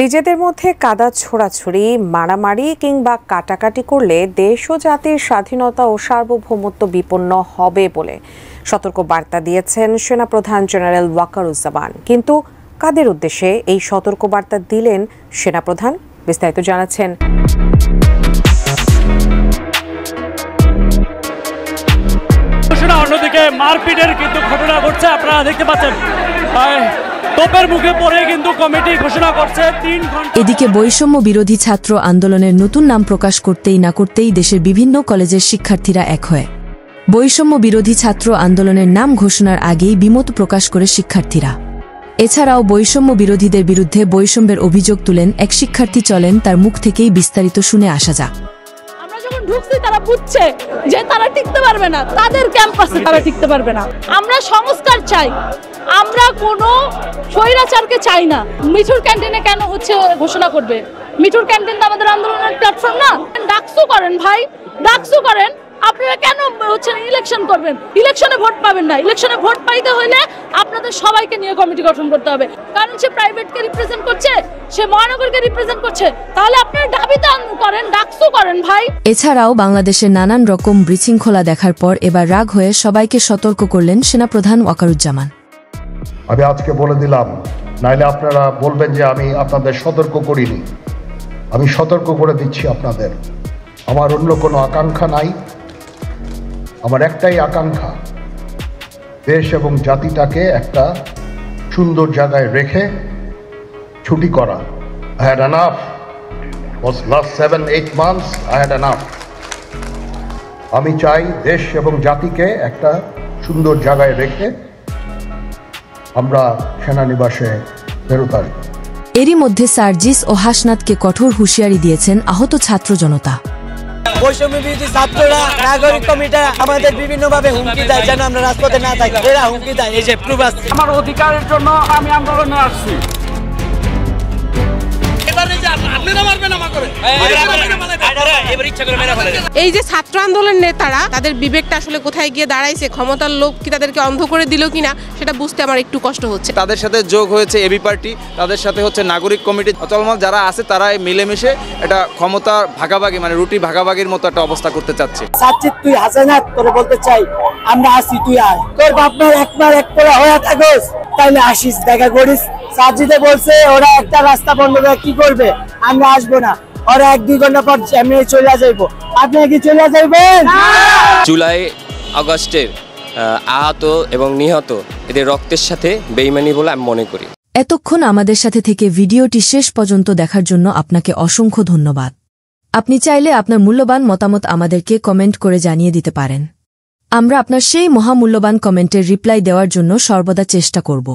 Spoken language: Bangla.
নিজেদের মধ্যে কাদা ছোড়াছুড়ি, মারামারি কিংবা কাটাকাটি করলে দেশ ও জাতির স্বাধীনতা ও সার্বভৌমত্ব বিপন্ন হবে বলে সতর্ক বার্তা দিয়েছেন সেনাপ্রধান জেনারেল ওয়াকারুজ্জামান। কিন্তু কাদের উদ্দেশ্যে এই সতর্ক বার্তা দিলেন সেনাপ্রধান? বিস্তারিত জানাচ্ছেন অন্যদিকে মারপিটের কিন্তু ঘটনা ঘটছে, আপনারা দেখতে পাচ্ছেন তোপের মুখে পড়ে কিন্তু কমিটি ঘোষণা করছে 3 ঘন্টা। এদিকে বৈষম্য বিরোধী ছাত্র আন্দোলনের নতুন নাম প্রকাশ করতেই না করতেই দেশের বিভিন্ন কলেজের শিক্ষার্থীরা এক হয়। বৈষম্য বিরোধী ছাত্র আন্দোলনের নাম ঘোষণার আগেই বিমত প্রকাশ করে শিক্ষার্থীরা। এছাড়াও বৈষম্য বিরোধীদের বিরুদ্ধে বৈষম্যের অভিযোগ তুলেন এক শিক্ষার্থী। চলেন তার মুখ থেকেই বিস্তারিত শুনে আসা যাক। ঢুকছি তারা বুঝছে যে তারা টিকতে পারবে না, তাদের ক্যাম্পাসে তারা টিকতে পারবে না। আমরা সংস্কার চাই, আমরা কোনো স্বৈরাচারকে চাই না। মিঠুর ক্যান্টিনে কেন ঘোষণা করবে? মিঠুর ক্যান্টিন তো আমাদের আন্দোলনের প্ল্যাটফর্ম না। ডাকসু করেন ভাই, ডাকসু করেন। আপনারা কেন ইলেকশন করবেন? ইলেকশনে ভোট পাবেন না। ইলেকশনে ভোট পাইতে হলে আপনাদের সবাইকে নিয়ে কমিটি গঠন করতে হবে, কারণ সে প্রাইভেটকে রিপ্রেজেন্ট করছে, সে মহানগরকে রিপ্রেজেন্ট করছে। তাহলে আপনারা দাবিতে করেন, ডাকসু করেন ভাই। এছাড়াও বাংলাদেশের নানান রকম বিশৃঙ্খলা দেখার পর এবার রাগ হয়ে সবাইকে সতর্ক করলেন সেনাপ্রধান ওয়াকারুজ্জামান। আমি আজকে বলে দিলাম, নাইলে আপনারা বলবেন যে আমি আপনাদের সতর্ক করিনি। আমি সতর্ক করে দিচ্ছি আপনাদের। আমার অন্য কোনো আকাঙ্ক্ষা নাই। আমার একটাই আকাঙ্ক্ষা, দেশ এবং জাতিটাকে একটা সুন্দর জায়গায় রেখে ছুটি করা। I had enough. Was last 7-8 months I had enough. আমি চাই দেশ এবং জাতিকে একটা সুন্দর জায়গায় রেখে আমরা সেনানিবাসে ফেরত আসব। এরই মধ্যে সার্জিস ও হাসনাতকে কঠোর হুঁশিয়ারি দিয়েছেন আহত ছাত্র জনতা। বৈষম্য বিরোধী ছাত্ররা নাগরিক কমিটি আমাদের বিভিন্নভাবে হুমকি দেয় যেন আমরা রাজপথে না থাকি। এরা হুমকি দেয়, এই যে প্রুফ আছে। আমার অধিকারের জন্য আমি আন্দোলনে আসছি। এই যে ছাত্র আন্দোলনের নেতারা, তাদের বিবেকটা আসলে কোথায় গিয়ে দাঁড়াইছে? ক্ষমতার লোভ কি তাদেরকে অন্ধ করে দিল কিনা সেটা বুঝতে আমার একটু কষ্ট হচ্ছে। তাদের সাথে যোগ হয়েছে এবি পার্টি, তাদের সাথে হচ্ছে নাগরিক কমিটি, চলমান যারা আছে তারা মিলেমিশে এটা ক্ষমতা ভাগাভাগি, মানে রুটি ভাগাভাগির মতো একটা অবস্থা করতে চাচ্ছে। সাচ্চিত তুই হাসানাত তোরে বলতে চাই, আমরা আসি, তুই আয়। তোর বাপমার একবার এক পোলা হয়ে থাকোস, তাইলে আসিস, দেখা করিস। সাজ্জিদে বলছে ওরা একটা রাস্তা বন্ধ করে কি করবে, আমরা আসবো না। ওরা 1-2 ঘন্টা পর এমনি চলে যাইবো। আপনি কি চলে যাইবেন? জুলাই আগস্টের আহত এবং নিহত এদের রক্তের সাথে বেইমানি বলে আমি মনে করি। এতক্ষণ আমাদের সাথে থেকে ভিডিওটি শেষ পর্যন্ত দেখার জন্য আপনাকে অসংখ্য ধন্যবাদ। আপনি চাইলে আপনার মূল্যবান মতামত আমাদেরকে কমেন্ট করে জানিয়ে দিতে পারেন। আমরা আপনার সেই মহামূল্যবান কমেন্টের রিপ্লাই দেওয়ার জন্য সর্বদা চেষ্টা করব।